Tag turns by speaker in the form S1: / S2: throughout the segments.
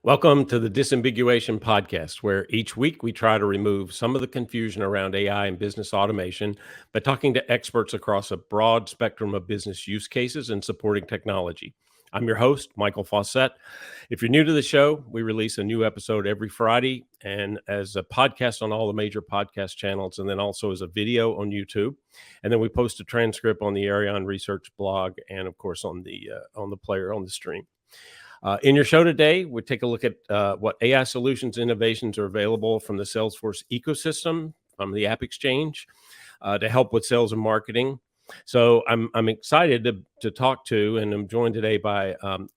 S1: Welcome to the Disambiguation podcast, where each week we try to remove some of the confusion around AI and business automation by talking to experts across a broad spectrum of business use cases and supporting technology. I'm your host, Michael Fawcett. If you're new to the show, we release a new episode every Friday and as a podcast on all the major podcast channels, and then also as a video on YouTube. And then we post a transcript on the Arion Research blog and, of course, on the player on the stream. In your show today, we take a look at what AI solutions innovations are available from the Salesforce ecosystem, from the App Exchange, to help with sales and marketing. So I'm excited to talk to, and I'm joined today by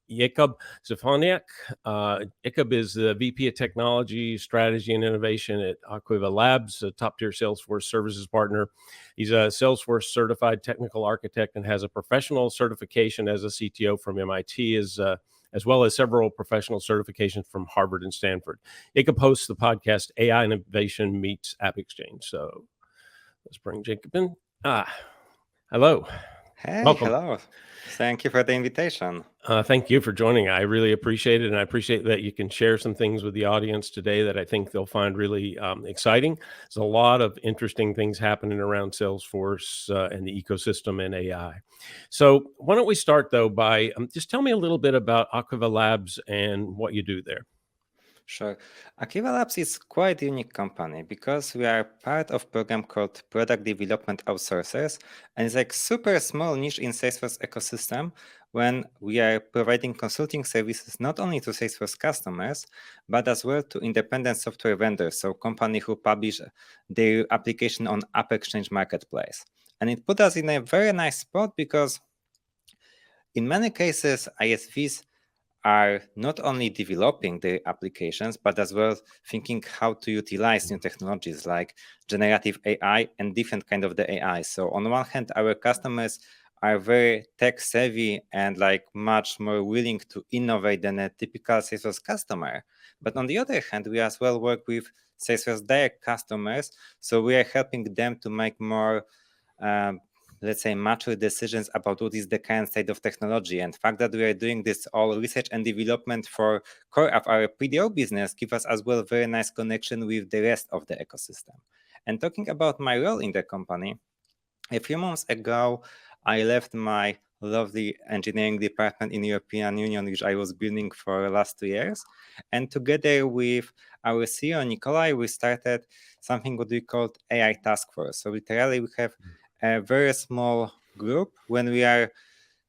S1: Jakub Stefaniak. Jakub is the VP of Technology, Strategy, and Innovation at Aquiva Labs, a top-tier Salesforce services partner. He's a Salesforce certified technical architect and has a professional certification as a CTO from MIT, as well as several professional certifications from Harvard and Stanford. Jakub hosts the podcast AI Innovation Meets App Exchange. So let's bring Jakub in. Hello.
S2: Hey,
S1: Welcome.
S2: hello. Thank you for the invitation.
S1: Thank you for joining. I really appreciate it. And I appreciate that you can share some things with the audience today that I think they'll find really exciting. There's a lot of interesting things happening around Salesforce and the ecosystem and AI. So why don't we start, though, by just tell me a little bit about Aquiva Labs and what you do there.
S2: Sure. Aquiva Labs is quite a unique company because we are part of a program called Product Development Outsourcers, and it's like super small niche in Salesforce ecosystem when we are providing consulting services not only to Salesforce customers, but as well to independent software vendors, so companies who publish their application on App Exchange Marketplace. And it put us in a very nice spot because in many cases, ISVs are not only developing their applications, but as well thinking how to utilize new technologies like generative AI and different kind of the AI. So on one hand, our customers are very tech savvy and like much more willing to innovate than a typical Salesforce customer. But on the other hand, we as well work with Salesforce direct customers. So we are helping them to make more let's say, mature decisions about what is the current state of technology. And the fact that we are doing this all research and development for core of our PDO business gives us as well very nice connection with the rest of the ecosystem. And talking about my role in the company, a few months ago, I left my lovely engineering department in the European Union, which I was building for the last 2 years. And together with our CEO, Nikolai, we started something what we called AI Task Force. So literally we have a very small group when we are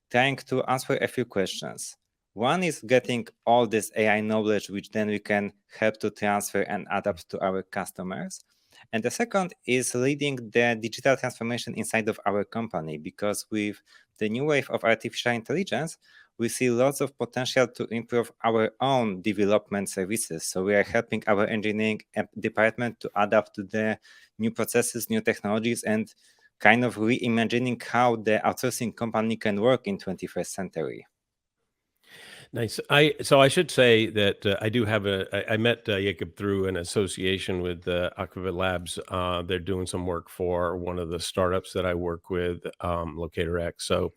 S2: trying to answer a few questions. One is getting all this AI knowledge, which then we can help to transfer and adapt to our customers. And the second is leading the digital transformation inside of our company, because with the new wave of artificial intelligence, we see lots of potential to improve our own development services. So we are helping our engineering department to adapt to the new processes, new technologies, and kind of reimagining how the outsourcing company can work in 21st century.
S1: Nice. So I should say that I do have I met Jakub through an association with Aquiva Labs. They're doing some work for one of the startups that I work with, Locator X. So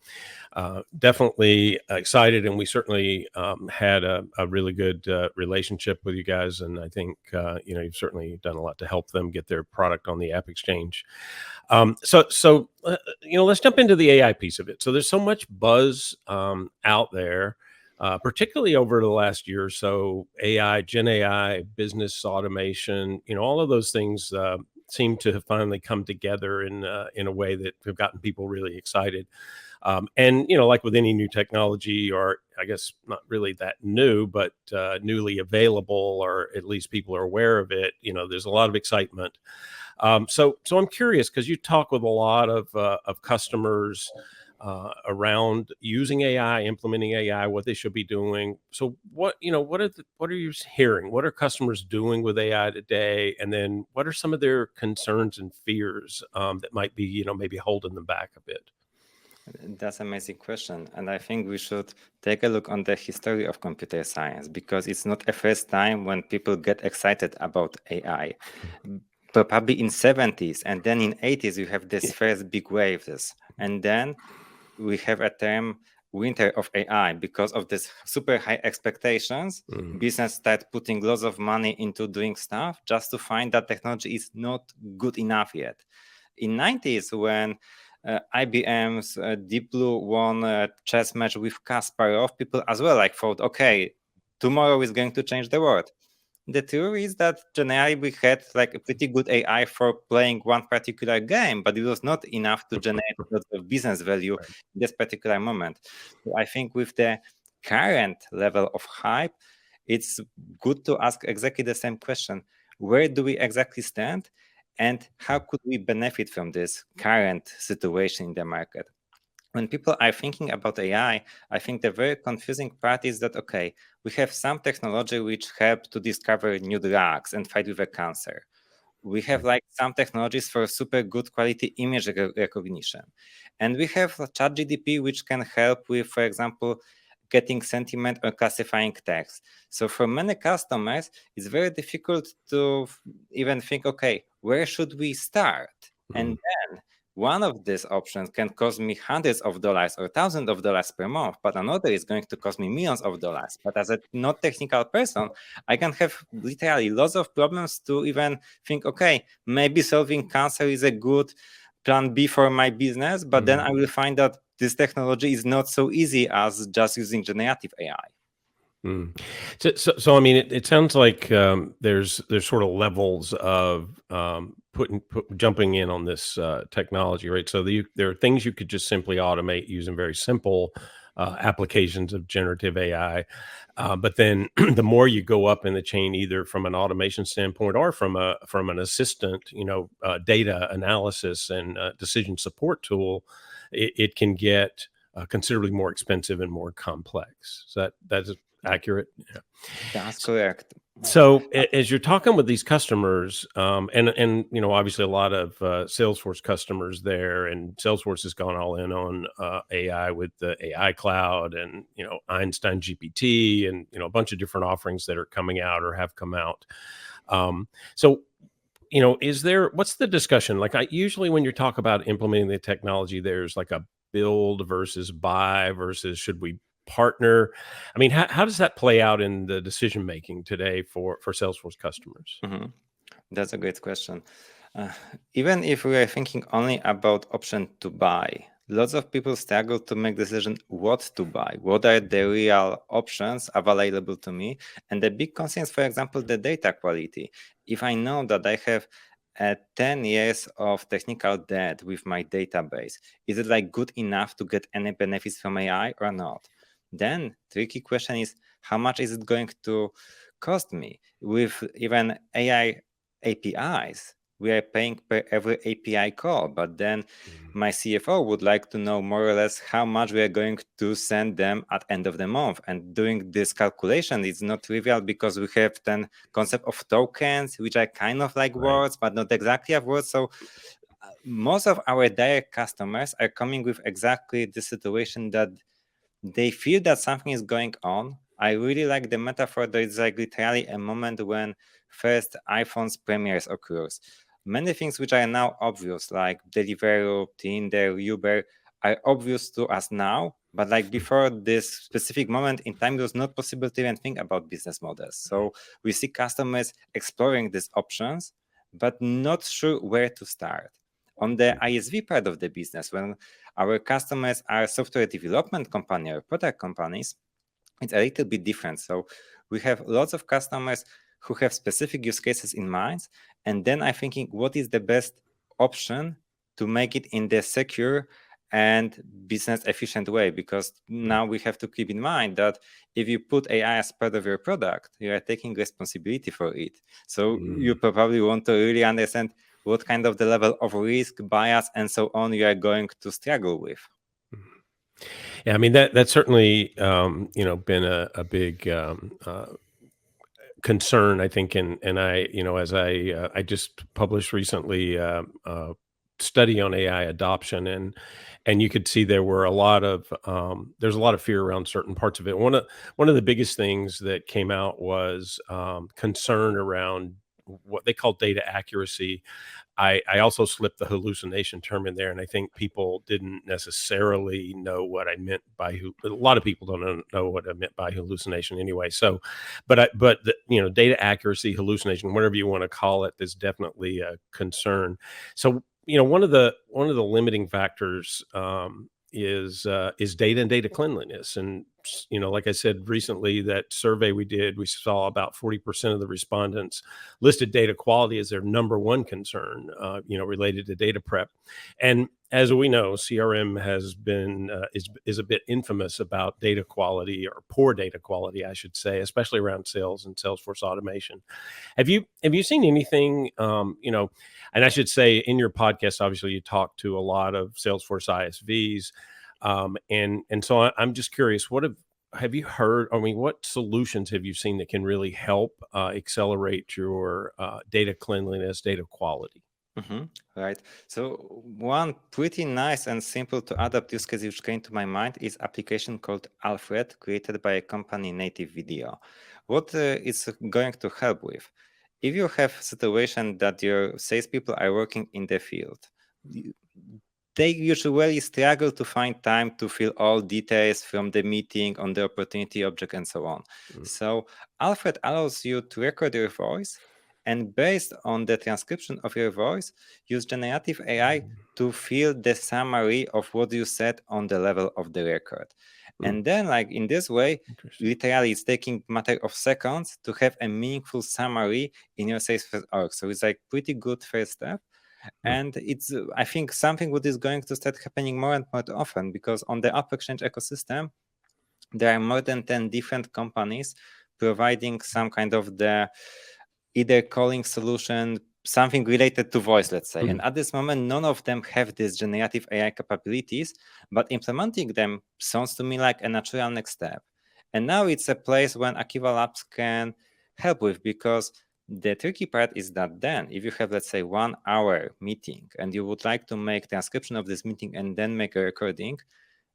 S1: definitely excited, and we certainly had a really good relationship with you guys. And I think you've certainly done a lot to help them get their product on the App Exchange. So let's jump into the AI piece of it. So there's so much buzz out there. Particularly over the last year or so, AI, Gen AI, business automation, all of those things seem to have finally come together in a way that have gotten people really excited. And, like with any new technology, or I guess not really that new, but newly available, or at least people are aware of it, there's a lot of excitement. So I'm curious, because you talk with a lot of customers around using AI, implementing AI, what they should be doing. So what are you hearing? What are customers doing with AI today? And then what are some of their concerns and fears that might be, maybe holding them back a bit?
S2: That's an amazing question. And I think we should take a look on the history of computer science, because it's not a first time when people get excited about AI. Probably in 70s and then in 80s, you have this first big waves. And then we have a term winter of AI because of this super high expectations. Business start putting lots of money into doing stuff just to find that technology is not good enough yet. In 90s, when IBM's Deep Blue won a chess match with Kasparov, people as well thought, okay, tomorrow is going to change the world. The theory is that generally we had a pretty good AI for playing one particular game, but it was not enough to generate lots of business value in this particular moment. So I think with the current level of hype, it's good to ask exactly the same question. Where do we exactly stand? And how could we benefit from this current situation in the market? When people are thinking about AI, I think the very confusing part is that, okay, we have some technology which help to discover new drugs and fight with a cancer. We have some technologies for super good quality image recognition. And we have ChatGPT, which can help with, for example, getting sentiment or classifying text. So for many customers, it's very difficult to even think, okay, where should we start? And then one of these options can cost me hundreds of dollars or thousands of dollars per month, but another is going to cost me millions of dollars. But as a not technical person, I can have literally lots of problems to even think, okay, maybe solving cancer is a good plan B for my business, but then I will find that this technology is not so easy as just using generative AI.
S1: So I mean, it sounds like there's sort of levels of jumping in on this technology, right? So there are things you could just simply automate using very simple applications of generative AI, but then the more you go up in the chain, either from an automation standpoint or from an assistant, data analysis and decision support tool, it can get considerably more expensive and more complex. So that's accurate. Yeah.
S2: That's correct.
S1: So as you're talking with these customers, and obviously a lot of Salesforce customers there, and Salesforce has gone all in on AI with the AI Cloud and Einstein GPT and a bunch of different offerings that are coming out or have come out. So what's the discussion like? Usually when you talk about implementing the technology, there's like a build versus buy versus should we partner. I mean, how does that play out in the decision making today for Salesforce customers?
S2: That's a great question. Even if we are thinking only about option to buy, lots of people struggle to make decision what to buy. What are the real options available to me? And the big concern is, for example, the data quality. If I know that I have 10 years of technical debt with my database, is it good enough to get any benefits from AI or not? Then tricky question is, how much is it going to cost me? With even AI APIs, we are paying per every API call, but then my CFO would like to know more or less how much we are going to send them at end of the month. And doing this calculation is not trivial because we have then concept of tokens, which are kind of like words, but not exactly of words. So most of our direct customers are coming with exactly the situation that they feel that something is going on. I really like the metaphor that it's literally a moment when first iPhone's premieres occurs. Many things which are now obvious, like Deliveroo, Tinder, Uber, are obvious to us now, but before this specific moment in time, it was not possible to even think about business models. So we see customers exploring these options, but not sure where to start. On the ISV part of the business, when our customers are software development company or product companies, it's a little bit different. So we have lots of customers who have specific use cases in mind, and then I'm thinking, what is the best option to make it in the secure and business efficient way? Because now we have to keep in mind that if you put AI as part of your product, you are taking responsibility for it. So you probably want to really understand what kind of the level of risk, bias, and so on you are going to struggle with.
S1: Yeah, I mean that's certainly been a big concern, I think, and I as I just published recently a study on AI adoption, and you could see there were a lot of there's a lot of fear around certain parts of it. One of the biggest things that came out was concern around what they call data accuracy. I also slipped the hallucination term in there, and I think people didn't necessarily know what I meant by a lot of people don't know what I meant by hallucination anyway. So, but the, data accuracy, hallucination, whatever you want to call it, is definitely a concern. So, one of the limiting factors is data and data cleanliness. And like I said recently, that survey we did, we saw about 40% of the respondents listed data quality as their number one concern, related to data prep. And as we know, CRM has been is a bit infamous about data quality, or poor data quality, I should say, especially around sales and Salesforce automation. Have you seen anything? And I should say, in your podcast, obviously, you talk to a lot of Salesforce ISVs, and so I'm just curious, have you heard? I mean, what solutions have you seen that can really help accelerate your data cleanliness, data quality?
S2: Right. So one pretty nice and simple to adapt use case which came to my mind is application called Alfred, created by a company Native Video. What it's going to help with? If you have situation that your salespeople are working in the field, they usually struggle to find time to fill all details from the meeting on the opportunity object and so on. So Alfred allows you to record your voice, and based on the transcription of your voice, use generative AI to fill the summary of what you said on the level of the record. And then, like in this way, literally it's taking matter of seconds to have a meaningful summary in your Salesforce org. So it's like pretty good first step. And it's, I think, something what is going to start happening more and more often, because on the App Exchange ecosystem, there are more than 10 different companies providing some kind of the either calling solution, something related to voice, let's say. And at this moment, none of them have these generative AI capabilities, but implementing them sounds to me like a natural next step. And now it's a place when Aquiva Labs can help with, because the tricky part is that then if you have, let's say, 1 hour meeting and you would like to make transcription of this meeting and then make a recording,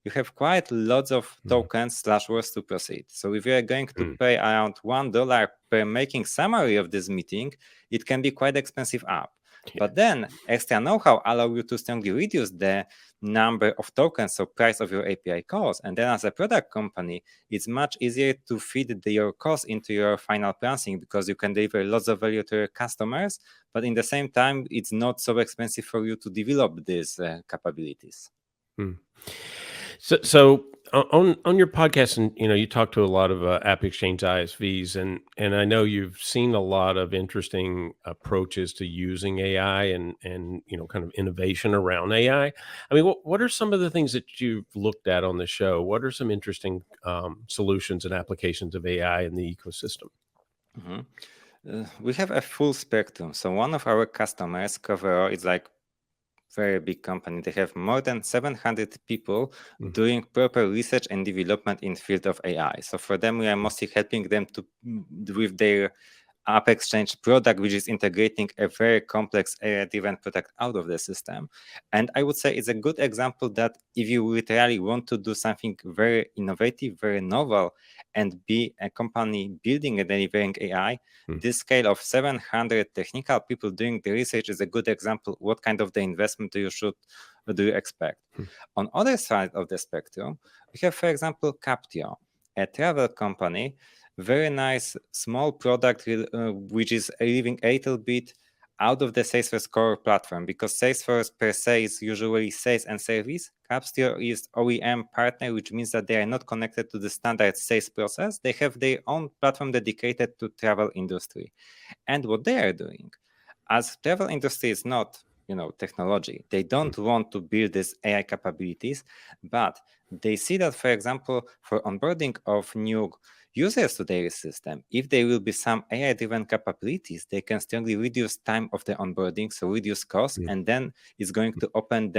S2: you have quite lots of tokens / words to proceed. So if you are going to pay around $1 per making summary of this meeting, it can be quite expensive app. But then extra know-how allow you to strongly reduce the number of tokens, so price of your API calls. And then as a product company, it's much easier to feed your costs into your final pricing, because you can deliver lots of value to your customers, but in the same time, it's not so expensive for you to develop these capabilities.
S1: So on your podcast, and you talk to a lot of App Exchange ISVs, and I know you've seen a lot of interesting approaches to using AI, and kind of innovation around AI. I mean, what are some of the things that you've looked at on the show? What are some interesting solutions and applications of AI in the ecosystem?
S2: We have a full spectrum. So one of our customers, Coverall, is like very big company. They have more than 700 people doing proper research and development in field of AI. So for them, we are mostly helping them to with their App Exchange product, which is integrating a very complex AI-driven product out of the system. And I would say it's a good example that if you literally want to do something very innovative, very novel, and be a company building and delivering AI, this scale of 700 technical people doing the research is a good example what kind of the investment do you expect. On other side of the spectrum, we have, for example, Captio, a travel company, very nice small product which is living a little bit out of the Salesforce core platform, because Salesforce per se is usually sales and service. Captio is OEM partner, which means that they are not connected to the standard sales process. They have their own platform dedicated to travel industry. And what they are doing, as travel industry is not technology, they don't want to build these AI capabilities, but they see that, for example, for onboarding of new users to their system, if there will be some AI-driven capabilities, they can strongly reduce time of the onboarding, so reduce costs, and then it's going to open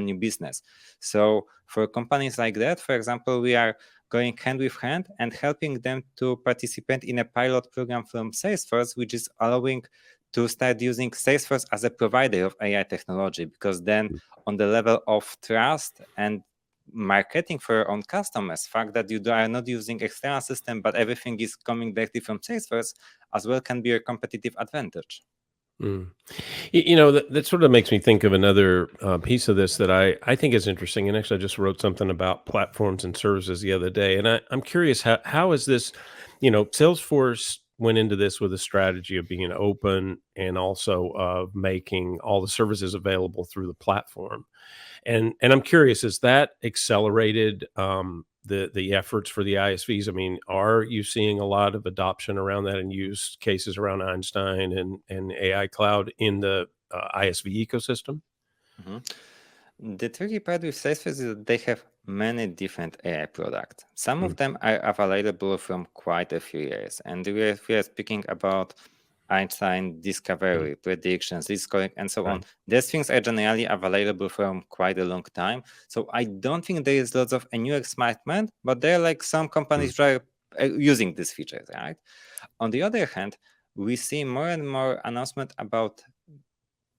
S2: new business. So for companies like that, for example, we are going hand with hand and helping them to participate in a pilot program from Salesforce, which is allowing to start using Salesforce as a provider of AI technology, because then on the level of trust and marketing for your own customers, fact that you are not using external system, but everything is coming directly from Salesforce as well, can be a competitive advantage.
S1: Mm. That sort of makes me think of another piece of this that I think is interesting. And actually, I just wrote something about platforms and services the other day. And I'm curious, how is this, Salesforce went into this with a strategy of being open and also of making all the services available through the platform. And I'm curious, has that accelerated the efforts for the ISVs? I mean, are you seeing a lot of adoption around that and use cases around Einstein and AI cloud in the ISV ecosystem?
S2: Mhm. The tricky part with Salesforce is that they have many different AI products. Some of
S1: Mm,
S2: them are available from quite a few years, and we are speaking about Einstein,
S1: mm,
S2: discovery, predictions, risk scoring, and so on.
S1: right.
S2: These things are generally available from quite a long time. So I don't think there is lots of a new excitement, but there are like some
S1: Mm,
S2: companies who are using these features, right? On the other hand, we see more and more announcement about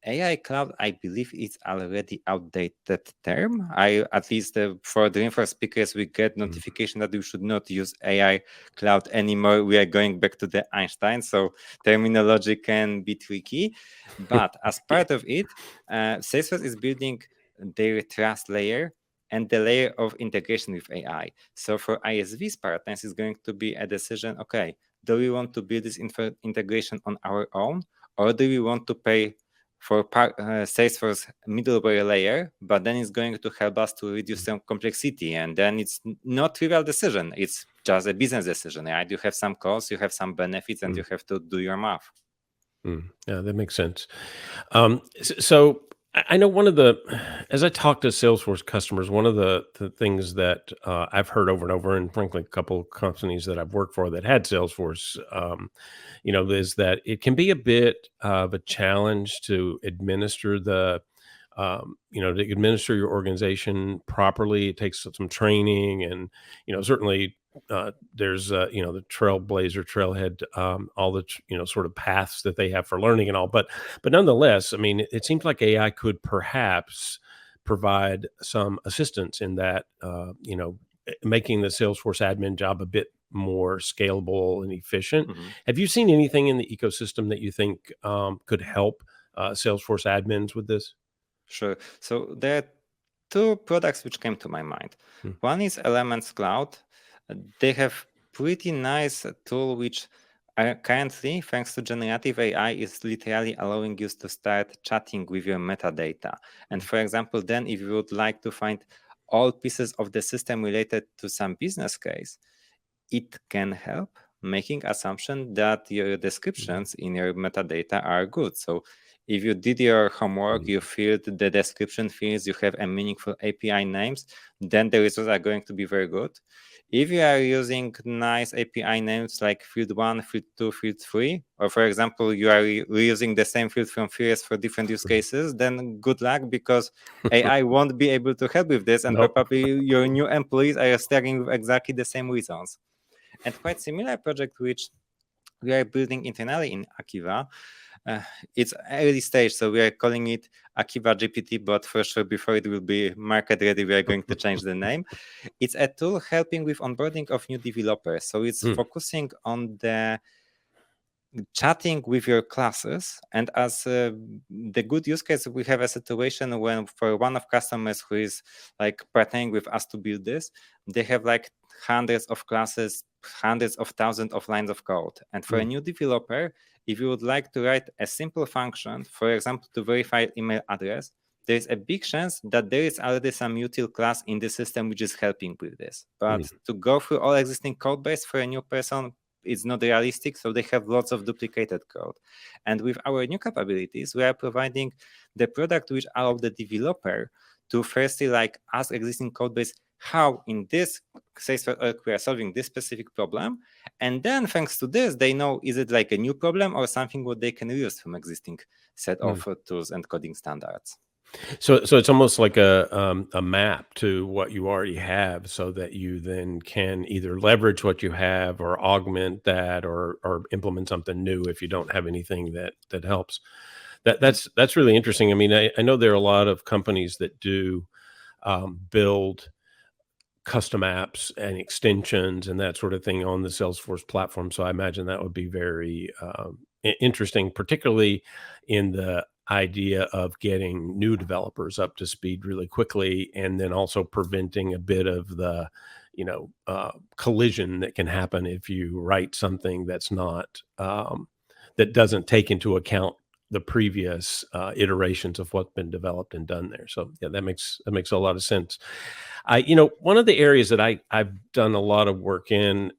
S2: AI cloud. I believe it's already outdated term. I at least for the info speakers, we get
S1: mm,
S2: notification that we should not use AI cloud anymore. We are going back to the Einstein, so terminology can be tricky. But as
S1: yeah.
S2: part of it, Salesforce is building their trust layer and the layer of integration with AI. So for ISV's partners, it's going to be a decision. Okay, do we want to build this integration on our own, or do we want to pay for Salesforce middleware layer, but then it's going to help us to reduce
S1: Mm,
S2: some complexity. And then it's not trivial decision. It's just a business decision, right? You have some costs, you have some benefits, and
S1: mm,
S2: you have to do your math.
S1: yeah, that makes sense. So I know one of the as I talk to Salesforce customers, one of the things that I've heard over and over, and frankly, a couple of companies that I've worked for that had Salesforce, is that it can be a bit of a challenge to administer to administer your organization properly. It takes some training, and certainly there's the trailblazer, trailhead, all the sort of paths that they have for learning and all. But nonetheless, I mean, it seems like AI could perhaps provide some assistance in that, making the Salesforce admin job a bit more scalable and efficient.
S2: Mhm.
S1: Have you seen anything in the ecosystem that you think could help Salesforce admins with this?
S2: Sure. So there are two products which came to my mind.
S1: Hmm.
S2: One is Elements Cloud. They have pretty nice tool which currently, thanks to generative AI, is literally allowing you to start chatting with your metadata. And for example, then if you would like to find all pieces of the system related to some business case, it can help making assumption that your
S1: Mhm.
S2: descriptions in your metadata are good. So if you did your homework,
S1: Mhm.
S2: you filled the description fields, you have a meaningful API names, then the results are going to be very good. If you are using nice API names like field 1, field 2, field 3, or for example, you are reusing the same field from Furious for different use cases, then good luck, because AI won't be able to help with this, and
S1: Nope.
S2: probably your new employees are struggling with exactly the same reasons. And quite similar project which we are building internally in Aquiva. Uh, it's early stage, so we are calling it Aquiva GPT, but for sure before it will be market ready, we are going to change the name. It's a tool helping with onboarding of new developers. So it's
S1: Mm,
S2: focusing on the chatting with your classes. And as the good use case, we have a situation when for one of customers who is like partnering with us to build this, they have like hundreds of classes, hundreds of thousands of lines of code. And for a
S1: mm,
S2: new developer, if you would like to write a simple function, for example, to verify email address, there is a big chance that there is already some util class in the system which is helping with this. But
S1: mm,
S2: to go through all existing code base for a new person, it's not realistic, so they have lots of duplicated code. And with our new capabilities, we are providing the product which allow the developer to firstly like ask existing code base how in this case we are solving this specific problem, and then thanks to this they know is it like a new problem or something what they can use from existing set
S1: mm.
S2: of tools and coding standards.
S1: So it's almost like a map to what you already have, so that you then can either leverage what you have or augment that, or implement something new if you don't have anything that helps. That
S2: Mhm.
S1: that's really interesting. I mean, I know there are a lot of companies that do build custom apps and extensions and that sort of thing on the Salesforce platform. So I imagine that would be very interesting, particularly in the idea of getting new developers up to speed really quickly, and then also preventing a bit of the, collision that can happen if you write something that's not that doesn't take into account the previous iterations of what's been developed and done there. So yeah, that makes a lot of sense. One of the areas that I've done a lot of work in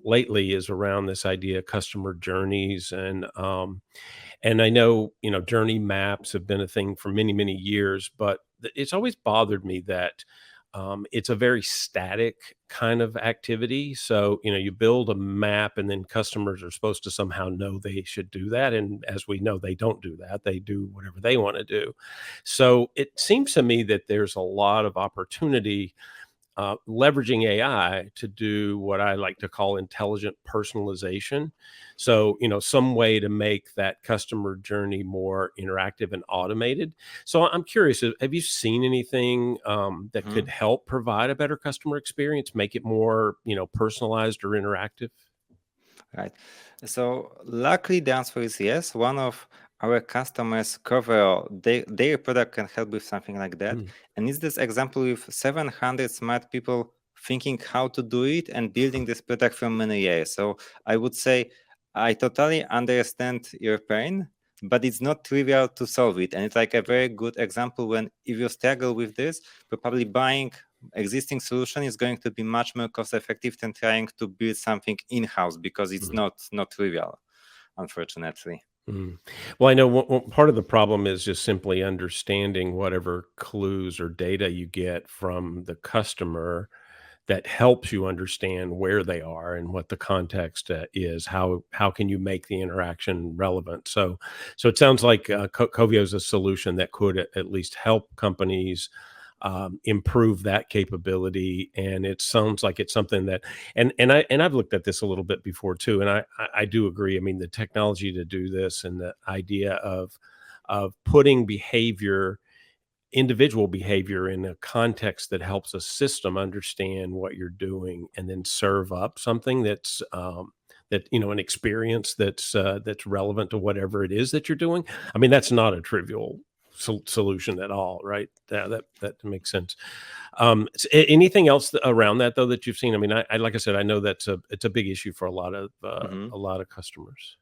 S1: lately is around this idea of customer journeys, and I know journey maps have been a thing for many many years, but it's always bothered me that it's a very static kind of activity. So, you build a map and then customers are supposed to somehow know they should do that. And as we know, they don't do that. They do whatever they want to do. So it seems to me that there's a lot of opportunity leveraging AI to do what I like to call intelligent personalization. So, some way to make that customer journey more interactive and automated. So, I'm curious, have you seen anything that could
S2: Mhm.
S1: help provide a better customer experience, make it more, personalized or interactive?
S2: Right. So luckily the answer is yes. One of our customers cover their product can help with something like that.
S1: Mm.
S2: And it's this example with 700 smart people thinking how to do it and building this product for many years. So I would say I totally understand your pain, but it's not trivial to solve it. And it's like a very good example when if you struggle with this, probably buying existing solution is going to be much more cost effective than trying to build something in-house because it's
S1: Mhm.
S2: not trivial, unfortunately.
S1: Mm. Well, I know one part of the problem is just simply understanding whatever clues or data you get from the customer that helps you understand where they are and what the context is. How can you make the interaction relevant? So it sounds like Covio is a solution that could at least help companies improve that capability. And it sounds like it's something that, and I've looked at this a little bit before too, and I do agree. I mean, the technology to do this and the idea of putting individual behavior in a context that helps a system understand what you're doing and then serve up something that's an experience that's relevant to whatever it is that you're doing. I mean, that's not a trivial solution at all, right? Yeah, that makes sense. Anything else around that though that you've seen? I mean, I like I said, I know it's a big issue for
S2: Mhm.
S1: a lot of customers.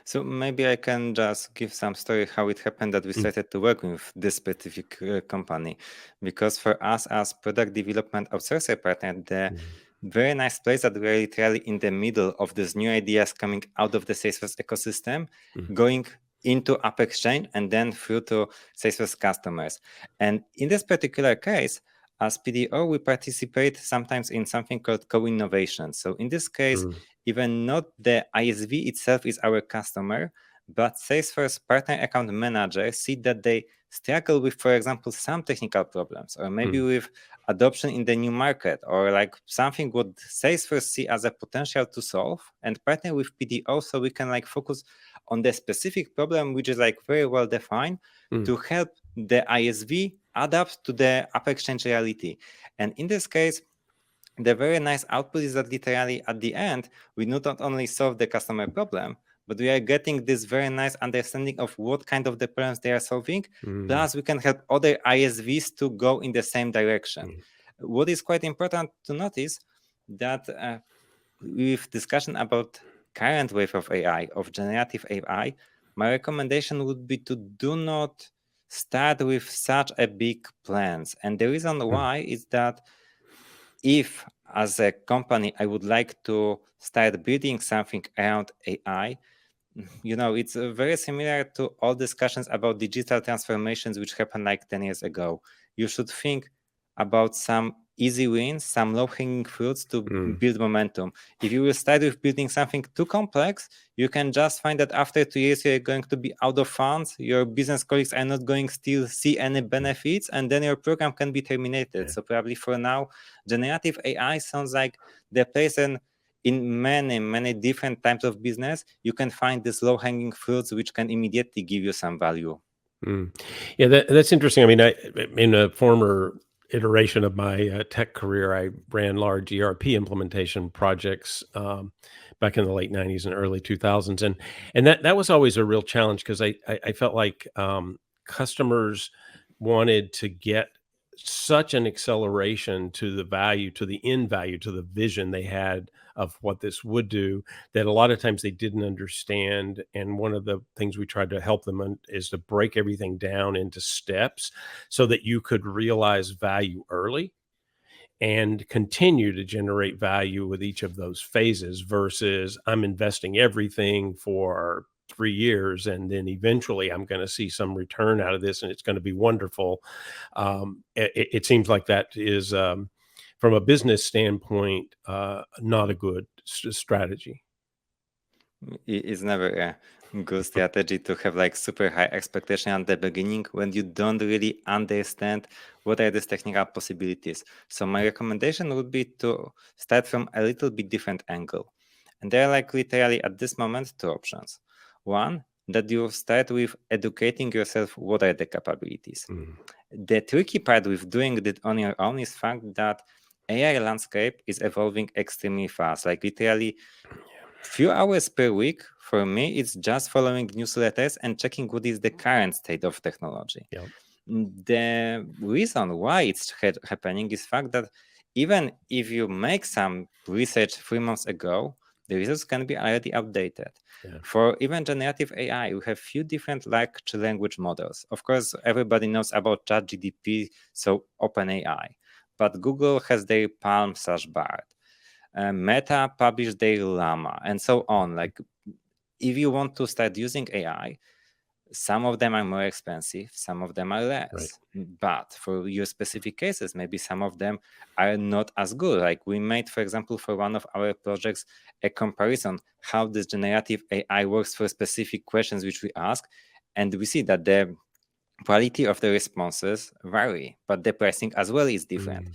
S2: So maybe I can just give some story how it happened that we
S1: Mm,
S2: started to work with this specific company, because for us as product development outsourcer partner, the
S1: mm,
S2: very nice place that we're literally in the middle of these new ideas coming out of the Salesforce ecosystem,
S1: mm,
S2: going into App Exchange and then through to Salesforce customers. And in this particular case, as PDO, we participate sometimes in something called co-innovation. So in this case,
S1: mm,
S2: even not the ISV itself is our customer, but Salesforce partner account manager see that they struggle with, for example, some technical problems, or maybe
S1: mm,
S2: with adoption in the new market, or like something what Salesforce see as a potential to solve, and partner with PDO so we can like focus on the specific problem which is like very well defined
S1: mm,
S2: to help the ISV adapt to the App Exchange reality. And in this case, the very nice output is that literally at the end, we not only solve the customer problem, but we are getting this very nice understanding of what kind of the problems they are solving.
S1: mm,
S2: Plus, we can help other ISVs to go in the same direction.
S1: mm,
S2: What is quite important to notice that with discussion about current wave of AI, of generative AI, my recommendation would be to do not start with such a big plans. And the reason
S1: mm,
S2: why is that if as a company I would like to start building something around AI, it's very similar to all discussions about digital transformations which happened like 10 years ago. You should think about some easy wins, some low-hanging fruits to
S1: mm.
S2: build momentum. If you will start with building something too complex, you can just find that after 2 years you're going to be out of funds, your business colleagues are not going to still see any benefits, and then your program can be terminated.
S1: Yeah.
S2: So probably for now, generative AI sounds like the place and in many many different types of business you can find these low hanging fruits which can immediately give you some value.
S1: Mm. Yeah, that's interesting. I mean, in a former iteration of my tech career, I ran large ERP implementation projects, back in the late 90s and early 2000s. And that was always a real challenge because I felt like customers wanted to get such an acceleration to the value, to the end value, to the vision they had of what this would do, that a lot of times they didn't understand. And one of the things we tried to help them is to break everything down into steps so that you could realize value early and continue to generate value with each of those phases versus I'm investing everything for 3 years and then eventually I'm going to see some return out of this and it's going to be wonderful. It seems like that is, from a business standpoint, not a good strategy.
S2: It's never a good strategy to have like super high expectation at the beginning when you don't really understand what are these technical possibilities. So my recommendation would be to start from a little bit different angle. And there are like literally at this moment two options. One, that you start with educating yourself what are the capabilities. The tricky part with doing it on your own is fact that AI landscape is evolving extremely fast. Like literally few hours per week for me, it's just following newsletters and checking what is the current state of technology.
S1: Yep.
S2: The reason why it's happening is fact that even if you make some research 3 months ago, the results can be already outdated.
S1: Yeah.
S2: For even generative AI, we have few different large language models. Of course, everybody knows about ChatGPT, so OpenAI, but Google has their Palm/Bard. Meta published their Llama, and so on. Like, if you want to start using AI, some of them are more expensive, some of them are less.
S1: Right.
S2: But for your specific cases, maybe some of them are not as good. Like we made, for example, for one of our projects, a comparison how this generative AI works for specific questions which we ask, and we see that the quality of the responses vary, but the pricing as well is different.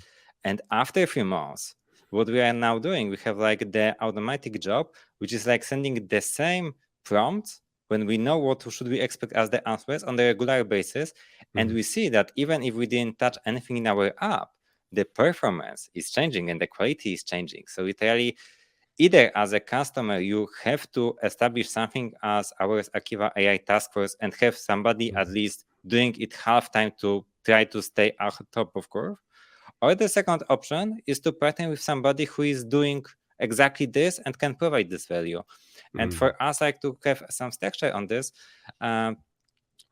S2: And after a few months, what we are now doing, we have like the automatic job, which is like sending the same prompts when we know what should we expect as the answers on a regular basis. And we see that even if we didn't touch anything in our app, the performance is changing and the quality is changing. So literally, either as a customer, you have to establish something as our Aquiva AI task force and have somebody at least doing it half time to try to stay at the top of curve. Or the second option is to partner with somebody who is doing exactly this and can provide this value. And for us, like to have some structure on this,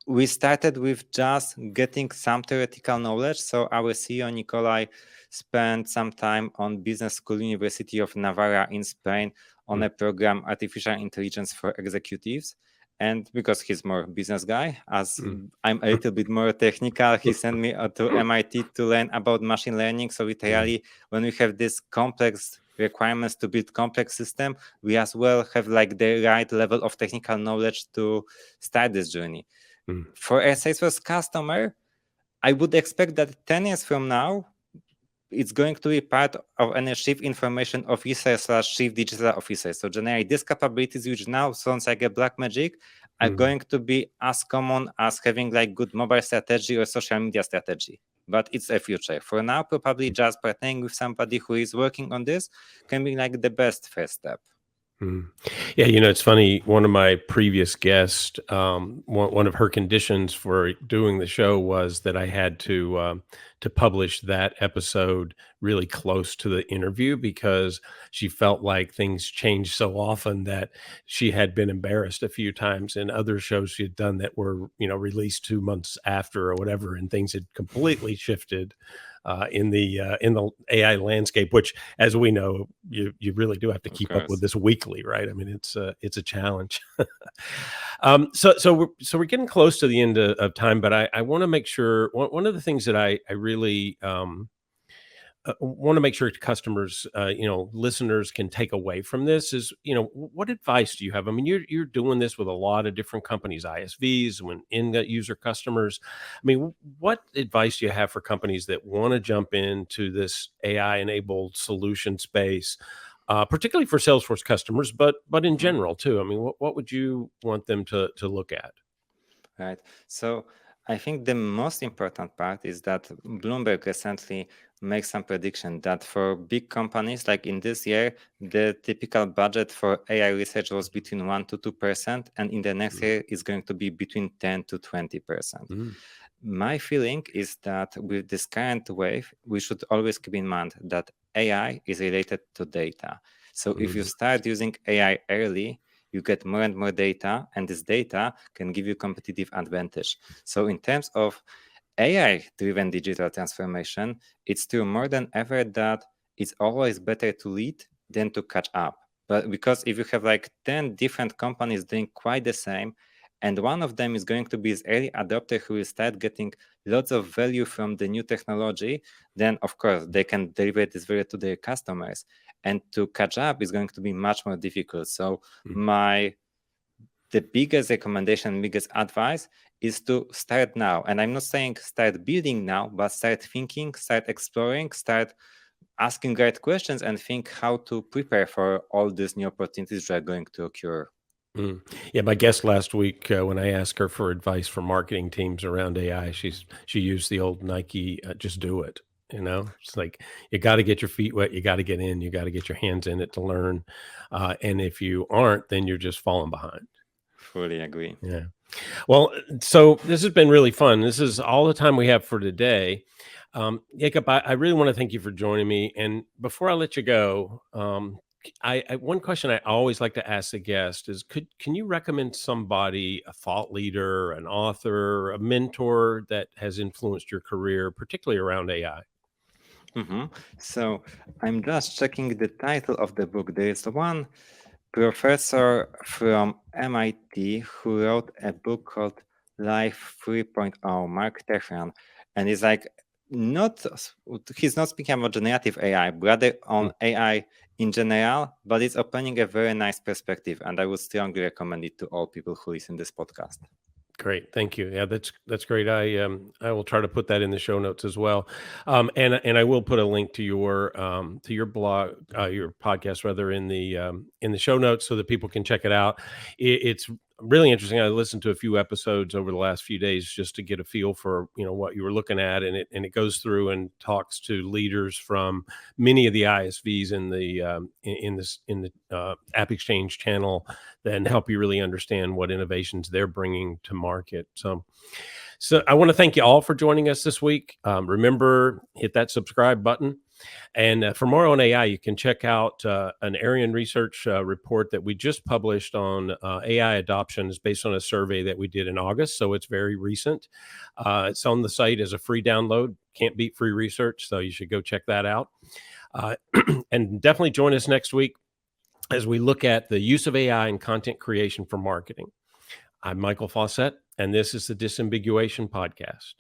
S2: we started with just getting some theoretical knowledge. So our CEO, Nikolai, spent some time on Business School University of Navarra in Spain on a program, Artificial Intelligence for Executives. And because he's more business guy, as I'm a little bit more technical, he sent me to MIT to learn about machine learning. So literally, when we have this complex requirements to build complex system, we as well have like the right level of technical knowledge to start this journey. For a Salesforce customer, I would expect that 10 years from now, it's going to be part of any chief information officer / chief digital officer. So generally, these capabilities, which now sounds like a black magic, are going to be as common as having like good mobile strategy or social media strategy. But it's a future. For now, probably just partnering with somebody who is working on this can be like the best first step.
S1: Yeah, it's funny. One of my previous guests, one of her conditions for doing the show was that I had to publish that episode really close to the interview because she felt like things changed so often that she had been embarrassed a few times in other shows she had done that were released 2 months after or whatever, and things had completely shifted in the AI landscape, which, as we know, you really do have to keep up with this weekly, right? I mean, it's a challenge. So we're getting close to the end of time, but I want to make sure one of the things that I really want to make sure customers, listeners can take away from this is, what advice do you have? I mean, you're doing this with a lot of different companies, ISVs, when end user customers. I mean, what advice do you have for companies that want to jump into this AI enabled solution space, particularly for Salesforce customers, but in general too? I mean, what would you want them to look at?
S2: Right. So I think the most important part is that Bloomberg recently makes some prediction that for big companies, like in this year, the typical budget for AI research was between 1 to 2%, and in the next year is going to be between 10 to 20%.
S1: Mm.
S2: My feeling is that with this current wave, we should always keep in mind that AI is related to data. So if you start using AI early, you get more and more data, and this data can give you competitive advantage. So in terms of AI-driven digital transformation, it's true more than ever that it's always better to lead than to catch up. But because if you have like 10 different companies doing quite the same, and one of them is going to be this early adopter who will start getting lots of value from the new technology, then of course they can deliver this value to their customers. And to catch up is going to be much more difficult. So the biggest recommendation, biggest advice is to start now. And I'm not saying start building now, but start thinking, start exploring, start asking great questions, and think how to prepare for all these new opportunities that are going to occur.
S1: Yeah, my guest last week, when I asked her for advice for marketing teams around AI, she used the old Nike, "Just do it." You know, it's like you got to get your feet wet, you got to get in, you got to get your hands in it to learn, and if you aren't, then you're just falling behind.
S2: Fully agree.
S1: Yeah. Well, so this has been really fun. This is all the time we have for today. Jacob, I really want to thank you for joining me. And before I let you go, one question I always like to ask the guest is, can you recommend somebody, a thought leader, an author, a mentor that has influenced your career, particularly around AI?
S2: So I'm just checking the title of the book. There is one professor from MIT who wrote a book called Life 3.0, Mark Tefran, and he's like he's not speaking about generative AI, rather on AI in general, but it's opening a very nice perspective, and I would strongly recommend it to all people who listen to this podcast.
S1: Great, thank you. Yeah, that's great. I will try to put that in the show notes as well, and I will put a link to your blog, your podcast rather, in the show notes so that people can check it out. It's really interesting. I listened to a few episodes over the last few days just to get a feel for what you were looking at, and it goes through and talks to leaders from many of the ISVs in the App Exchange channel and help you really understand what innovations they're bringing to market. So I want to thank you all for joining us this week. Remember, hit that subscribe button. And for more on AI, you can check out an Arian Research report that we just published on AI adoption. Is based on a survey that we did in August, so it's very recent. It's on the site as a free download. Can't beat free research, so you should go check that out. And definitely join us next week as we look at the use of AI in content creation for marketing. I'm Michael Fawcett, and this is the Disambiguation Podcast.